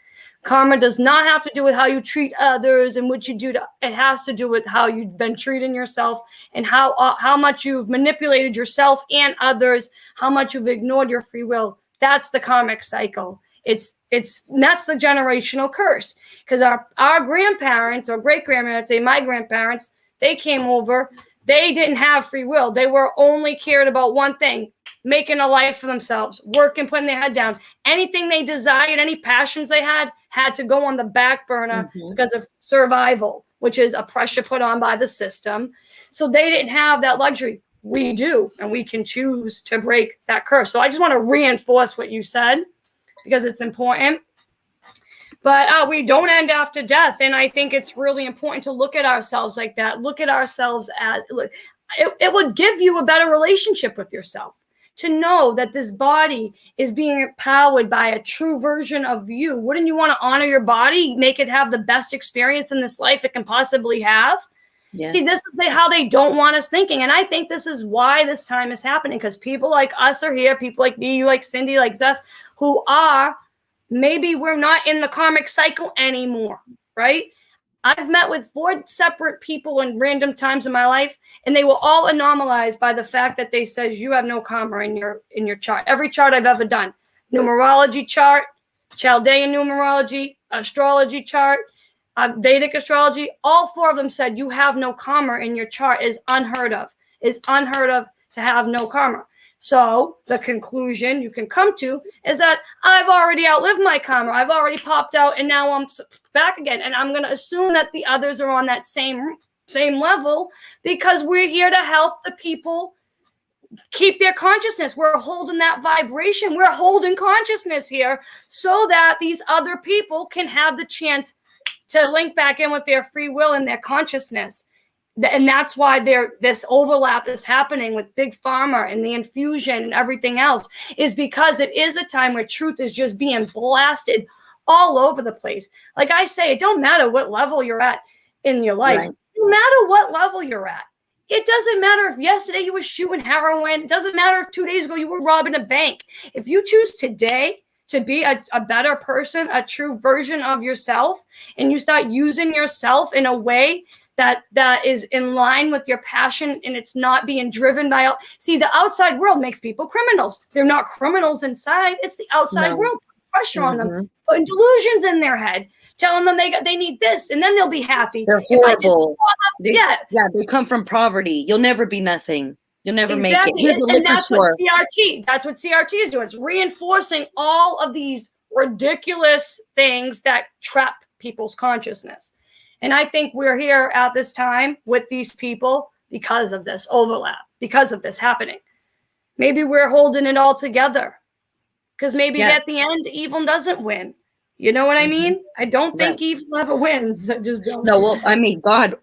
Karma does not have to do with how you treat others and what you do it has to do with how you've been treating yourself and how much you've manipulated yourself and others, how much you've ignored your free will. That's the karmic cycle. That's the generational curse, because our grandparents or great grandparents, say my grandparents, they came over. They didn't have free will. They were only cared about one thing: making a life for themselves, working, putting their head down. Anything they desired, any passions they had to go on the back burner because of survival, which is a pressure put on by the system. So they didn't have that luxury. We do, and we can choose to break that curse. So I just want to reinforce what you said, because it's important. But we don't end after death. And I think it's really important to look at ourselves like that. Look at ourselves as, it would give you a better relationship with yourself to know that this body is being empowered by a true version of you. Wouldn't you want to honor your body, make it have the best experience in this life it can possibly have? Yes. See, this is how they don't want us thinking. And I think this is why this time is happening, because people like us are here, people like me, you like Cindy, like Zess, who are, maybe we're not in the karmic cycle anymore, right? I've met with 4 separate people in random times in my life, and they were all anomalized by the fact that they says you have no karma in your chart. Every chart I've ever done, numerology chart, Chaldean numerology, astrology chart, Vedic astrology, all 4 of them said you have no karma in your chart. Is unheard of. Is unheard of to have no karma. So the conclusion you can come to is that I've already outlived my karma. I've already popped out, and now I'm back again. And I'm going to assume that the others are on that same level, because we're here to help the people keep their consciousness. We're holding that vibration. We're holding consciousness here so that these other people can have the chance to link back in with their free will and their consciousness. And that's why this overlap is happening with Big Pharma and the infusion and everything else, is because it is a time where truth is just being blasted all over the place. Like I say, it don't matter what level you're at in your life. Right. No matter what level you're at. It doesn't matter if yesterday you were shooting heroin. It doesn't matter if 2 days ago you were robbing a bank. If you choose today to be a better person, a true version of yourself, and you start using yourself in a way that is in line with your passion, and it's not being driven by, see, the outside world makes people criminals. They're not criminals inside. It's the outside world putting pressure on them, putting delusions in their head, telling them they need this, and then they'll be happy. They're horrible. They come from poverty. You'll never be nothing. You'll never make it. Here's a liquor store. That's what CRT is doing. It's reinforcing all of these ridiculous things that trap people's consciousness. And I think we're here at this time with these people because of this overlap, because of this happening. Maybe we're holding it all together, because maybe at the end, evil doesn't win. You know what I mean? I don't think evil ever wins. I just don't. No, well, I mean, God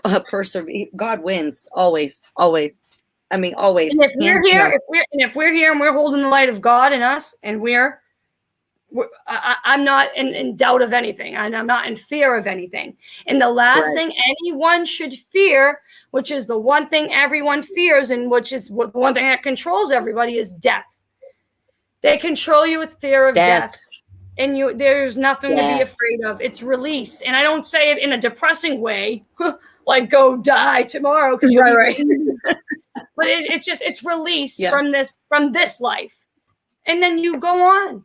God wins always, always. I mean, always. And if we're here, if we're here and we're holding the light of God in us, and I'm not in doubt of anything, and I'm not in fear of anything. And the last thing anyone should fear, which is the one thing everyone fears, and which is one thing that controls everybody, is death. They control you with fear of death. And there's nothing to be afraid of. It's release. And I don't say it in a depressing way, like go die tomorrow. Right. But it's release from this life. And then you go on.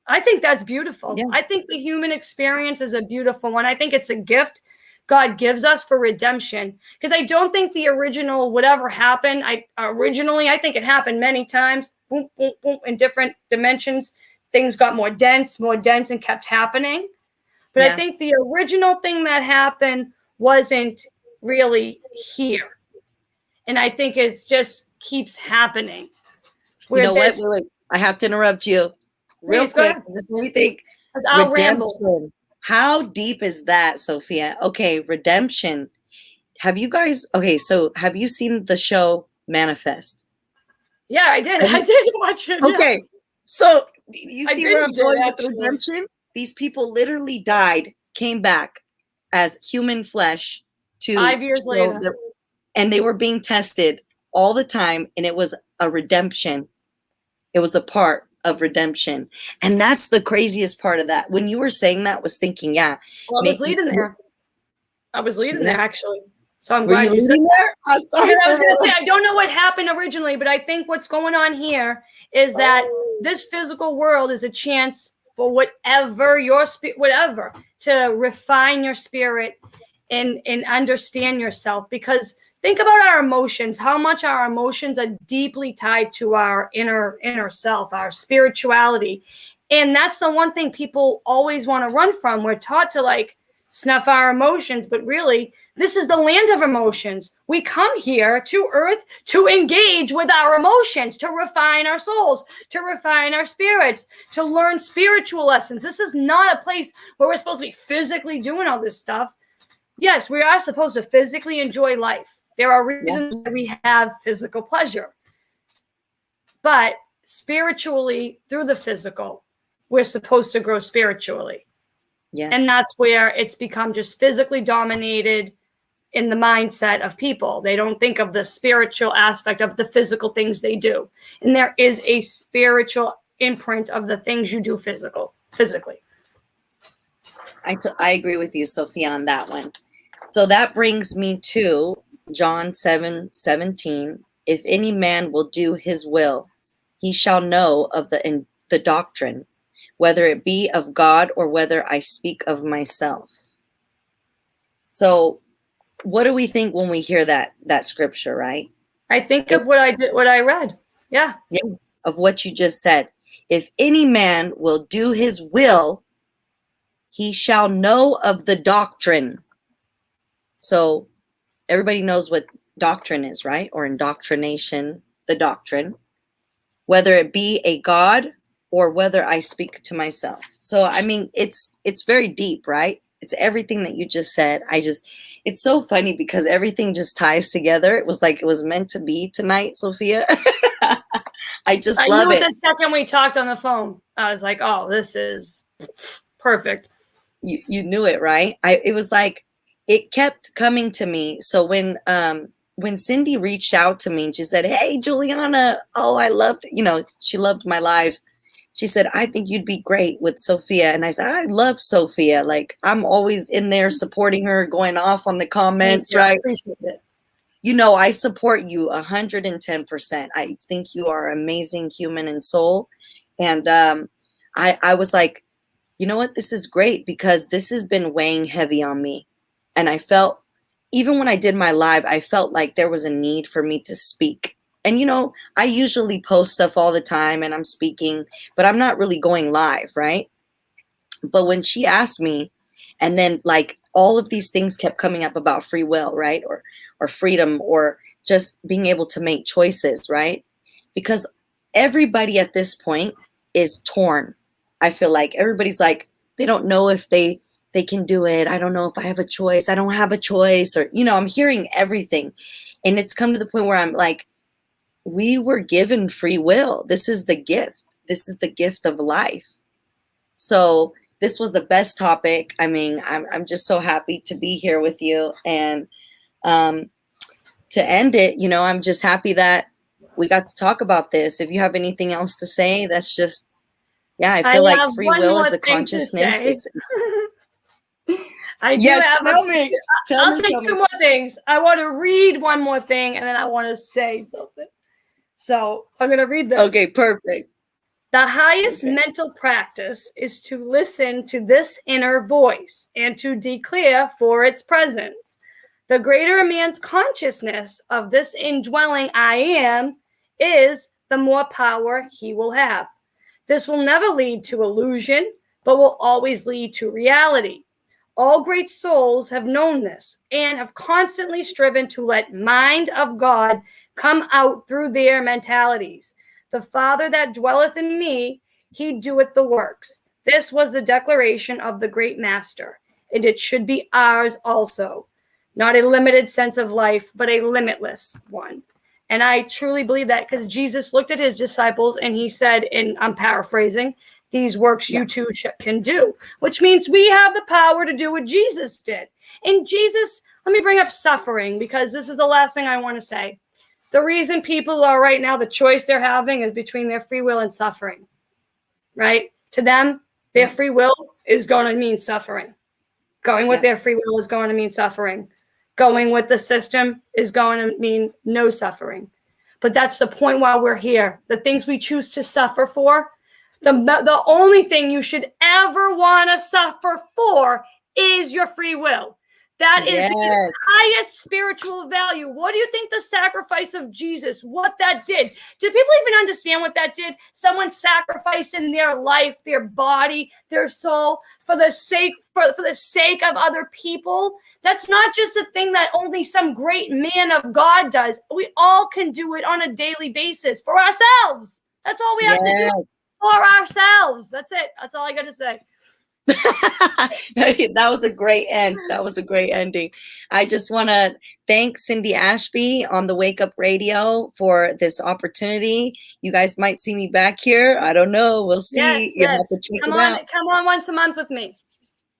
I think that's beautiful. Yeah. I think the human experience is a beautiful one. I think it's a gift God gives us for redemption. Because I don't think the original, whatever happened, I think it happened many times, boom, boom, boom, in different dimensions. Things got more dense, and kept happening. But I think the original thing that happened wasn't really here. And I think it's just keeps happening. You know what? Wait, I have to interrupt you real quick. Just let me think. I'll ramble. How deep is that, Sophia? Okay, redemption. Have you seen the show Manifest? Yeah, I did. I did watch it. Okay. So you see where I'm going with redemption? These people literally died, came back as human flesh 5 years later. And they were being tested all the time, and it was a redemption. It was a part of redemption. And that's the craziest part of that. When you were saying that, I was thinking, well, I was leading there. Actually. So I'm glad you said there? I'm sorry. I was going to say, I don't know what happened originally, but I think what's going on here is that this physical world is a chance for whatever to refine your spirit and understand yourself. Because think about our emotions, how much our emotions are deeply tied to our inner self, our spirituality. And that's the one thing people always want to run from. We're taught to snuff our emotions, but really, this is the land of emotions. We come here to Earth to engage with our emotions, to refine our souls, to refine our spirits, to learn spiritual lessons. This is not a place where we're supposed to be physically doing all this stuff. Yes, we are supposed to physically enjoy life. There are reasons why we have physical pleasure. But spiritually, through the physical, we're supposed to grow spiritually. Yes. And that's where it's become just physically dominated in the mindset of people. They don't think of the spiritual aspect of the physical things they do. And there is a spiritual imprint of the things you do physically. I agree with you, Sophia, on that one. So that brings me to John 7:17. If any man will do his will, he shall know of the doctrine, whether it be of God or whether I speak of myself. So what do we think when we hear that scripture, right? I think of what I read. Yeah. Of what you just said. If any man will do his will, he shall know of the doctrine. So everybody knows what doctrine is, right? Or indoctrination, the doctrine, whether it be a God or whether I speak to myself. So, I mean, it's very deep, right? It's everything that you just said. It's so funny because everything just ties together. It was like it was meant to be tonight, Sophia. I love knew it. The second we talked on the phone, I was like, oh, this is perfect. You knew it, right? It was like, it kept coming to me. So when Cindy reached out to me and she said, hey, Juliana, oh, I loved, she loved my live. She said, I think you'd be great with Sophia. And I said, I love Sophia. Like, I'm always in there supporting her, going off on the comments, right? I appreciate it. I support you 110%. I think you are an amazing human and soul. And I was like, you know what? This is great because this has been weighing heavy on me. And I felt, even when I did my live, I felt like there was a need for me to speak. And, I usually post stuff all the time and I'm speaking, but I'm not really going live, right? But when she asked me, and then like all of these things kept coming up about free will, right? Or freedom, or just being able to make choices, right? Because everybody at this point is torn. I feel like everybody's like, they don't know if they can do it. I don't know if I have a choice. I don't have a choice. Or, I'm hearing everything. And it's come to the point where I'm like, we were given free will. This is the gift. This is the gift of life. So this was the best topic. I mean, I'm just so happy to be here with you. And to end it, I'm just happy that we got to talk about this. If you have anything else to say, that's just, I feel like free will is a consciousness. I do have I'll say two more things. I want to read one more thing and then I want to say something. So I'm going to read this. Okay, perfect. The highest mental practice is to listen to this inner voice and to declare for its presence. The greater a man's consciousness of this indwelling I am is, the more power he will have. This will never lead to illusion, but will always lead to reality. All great souls have known this and have constantly striven to let mind of God come out through their mentalities. The Father that dwelleth in me, he doeth the works. This was the declaration of the great master, and it should be ours also. Not a limited sense of life, but a limitless one. And I truly believe that because Jesus looked at his disciples and he said, and I'm paraphrasing, these works you too can do, which means we have the power to do what Jesus did. And Jesus, let me bring up suffering because this is the last thing I want to say. The reason people are right now, the choice they're having is between their free will and suffering, right? To them, their free will is going to mean suffering. Going with their free will is going to mean suffering. Going with the system is going to mean no suffering. But that's the point while we're here. The things we choose to suffer for, the only thing you should ever want to suffer for is your free will. That is the highest spiritual value. What do you think the sacrifice of Jesus, what that did? Do people even understand what that did? Someone sacrificing their life, their body, their soul for the sake of other people. That's not just a thing that only some great man of God does. We all can do it on a daily basis for ourselves. That's all we have to do for ourselves. That's it. That's all I got to say. That was a great end. That was a great ending. I just want to thank Cindy Ashby on the Wake Up Radio for this opportunity. You guys might see me back here. I don't know. We'll see. Yes. Come on once a month with me.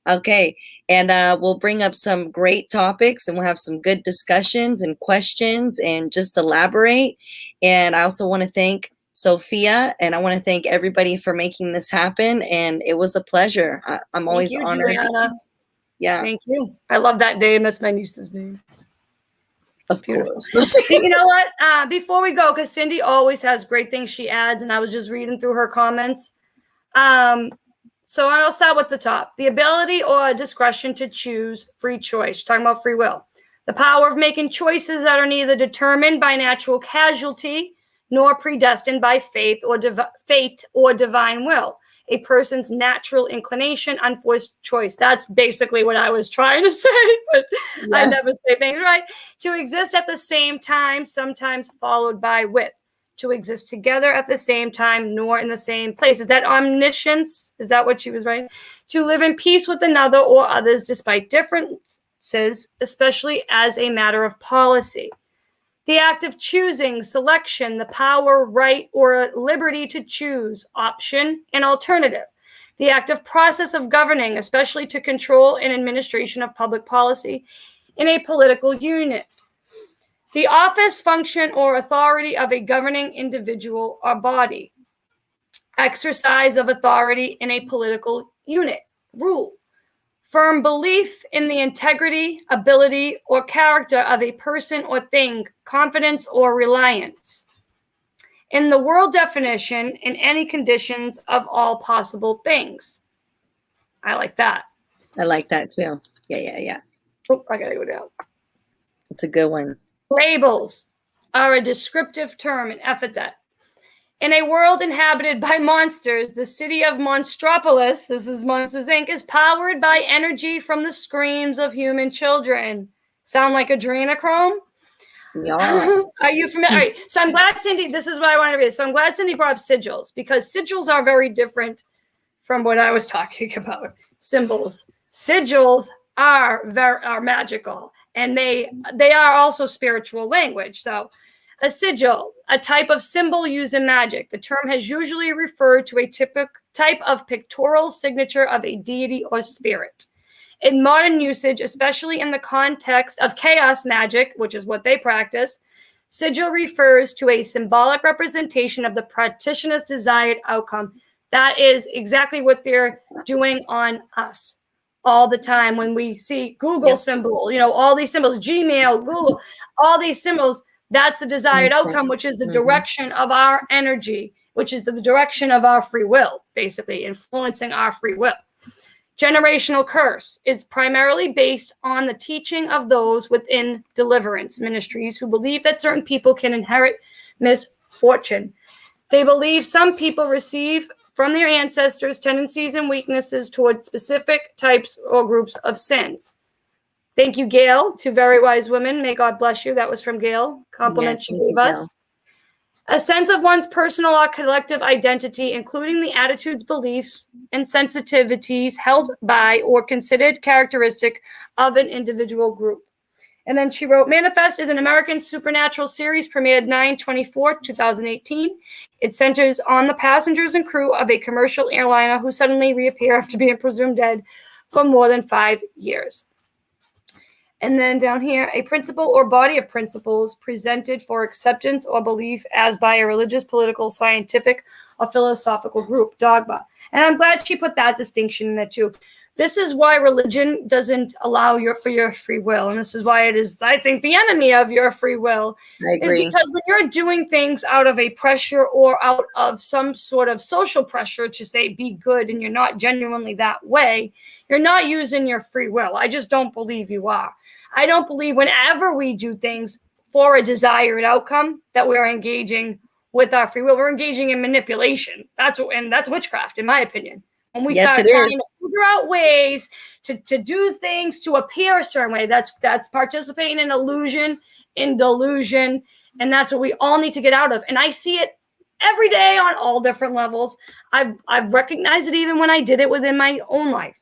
Okay. And we'll bring up some great topics, and we'll have some good discussions and questions and just elaborate. And I also want to thank Sophia, and I want to thank everybody for making this happen. And it was a pleasure. I'm always honored. Juliana. Yeah. Thank you. I love that name. That's my niece's name. Of course. You know what? Before we go, because Cindy always has great things she adds, and I was just reading through her comments. So I'll start with the top. The ability or discretion to choose, free choice. Talking about free will. The power of making choices that are neither determined by natural casualty nor predestined by fate or divine will. A person's natural inclination, unforced choice. That's basically what I was trying to say, but yeah. I never say things right. To exist at the same time, sometimes followed by with. To exist together at the same time, nor in the same place. Is that omniscience? Is that what she was writing? To live in peace with another or others despite differences, especially as a matter of policy. The act of choosing, selection, the power, right, or liberty to choose, option, and alternative. The active process of governing, especially to control and administration of public policy in a political unit. The office, function, or authority of a governing individual or body. Exercise of authority in a political unit. Rule. Firm belief in the integrity, ability, or character of a person or thing. Confidence or reliance. In the world definition, in any conditions of all possible things. I like that. I like that too. Yeah. Oh, I gotta go down. It's a good one. Labels are a descriptive term, an epithet. In a world inhabited by monsters, the city of Monstropolis, this is Monsters Inc., is powered by energy from the screams of human children. Sound like adrenochrome? Yeah. Are you familiar? All right. So I'm glad, Cindy, this is what I want to read. So I'm glad Cindy brought up sigils, because sigils are very different from what I was talking about. Symbols. Sigils are magical. And they are also spiritual language. So a sigil, a type of symbol used in magic. The term has usually referred to a type of pictorial signature of a deity or spirit. In modern usage, especially in the context of chaos magic, which is what they practice, sigil refers to a symbolic representation of the practitioner's desired outcome. That is exactly what they're doing on us. All the time when we see Google symbol, all these symbols, Gmail, Google, all these symbols, that's the desired outcome, which is the direction of our energy, which is the direction of our free will, basically influencing our free will. Generational curse is primarily based on the teaching of those within deliverance ministries who believe that certain people can inherit misfortune. They believe some people receive from their ancestors tendencies and weaknesses toward specific types or groups of sins. Thank you, Gail, to Very Wise Women. May God bless you. That was from Gail. Compliment she gave us. A sense of one's personal or collective identity, including the attitudes, beliefs, and sensitivities held by or considered characteristic of an individual group. And then she wrote, Manifest is an American supernatural series premiered 9/24/2018. It centers on the passengers and crew of a commercial airliner who suddenly reappear after being presumed dead for more than 5 years. And then down here, a principle or body of principles presented for acceptance or belief as by a religious, political, scientific, or philosophical group, dogma. And I'm glad she put that distinction in there too. This is why religion doesn't allow for your free will. And this is why it is, I think, the enemy of your free will. I agree. Is because when you're doing things out of a pressure or out of some sort of social pressure to say, be good, and you're not genuinely that way, you're not using your free will. I just don't believe you are. I don't believe whenever we do things for a desired outcome that we're engaging with our free will. We're engaging in manipulation. That's witchcraft, in my opinion. When we start trying to figure out ways to do things to appear a certain way, that's participating in illusion, in delusion, and that's what we all need to get out of. And I see it every day on all different levels. I've recognized it even when I did it within my own life,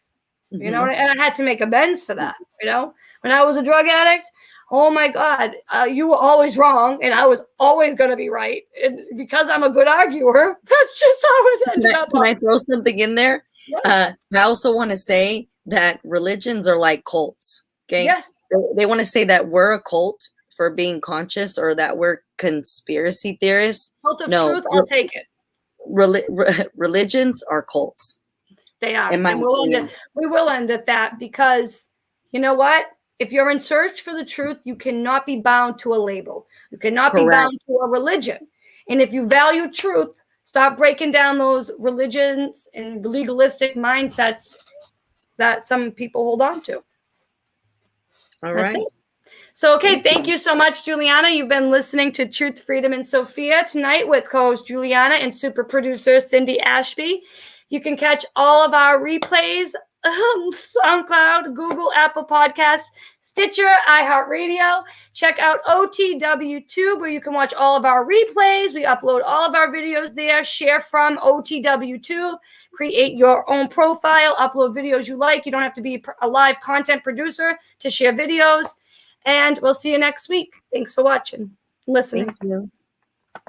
and I had to make amends for that. When I was a drug addict, oh my God, you were always wrong, and I was always going to be right. And because I'm a good arguer, that's just how it ended up. Can I throw something in there? Yes. I also want to say that religions are like cults. Okay. Yes. They want to say that we're a cult for being conscious, or that we're conspiracy theorists. Cult of No, truth, I'll take it. religions are cults. They are. In my And we will end at that, because you know what? If you're in search for the truth, you cannot be bound to a label. You cannot be bound to a religion. And if you value truth, stop breaking down those religions and legalistic mindsets that some people hold on to. All That's right. it. So, okay, thank you so much, Juliana. You've been listening to Truth, Freedom, and Sophia tonight with co-host Juliana and super producer Cindy Ashby. You can catch all of our replays on SoundCloud, Google, Apple Podcasts, Stitcher, iHeartRadio. Check out OTW Tube, where you can watch all of our replays. We upload all of our videos there. Share from OTW Tube. Create your own profile. Upload videos you like. You don't have to be a live content producer to share videos. And we'll see you next week. Thanks for watching, listening. Thank you.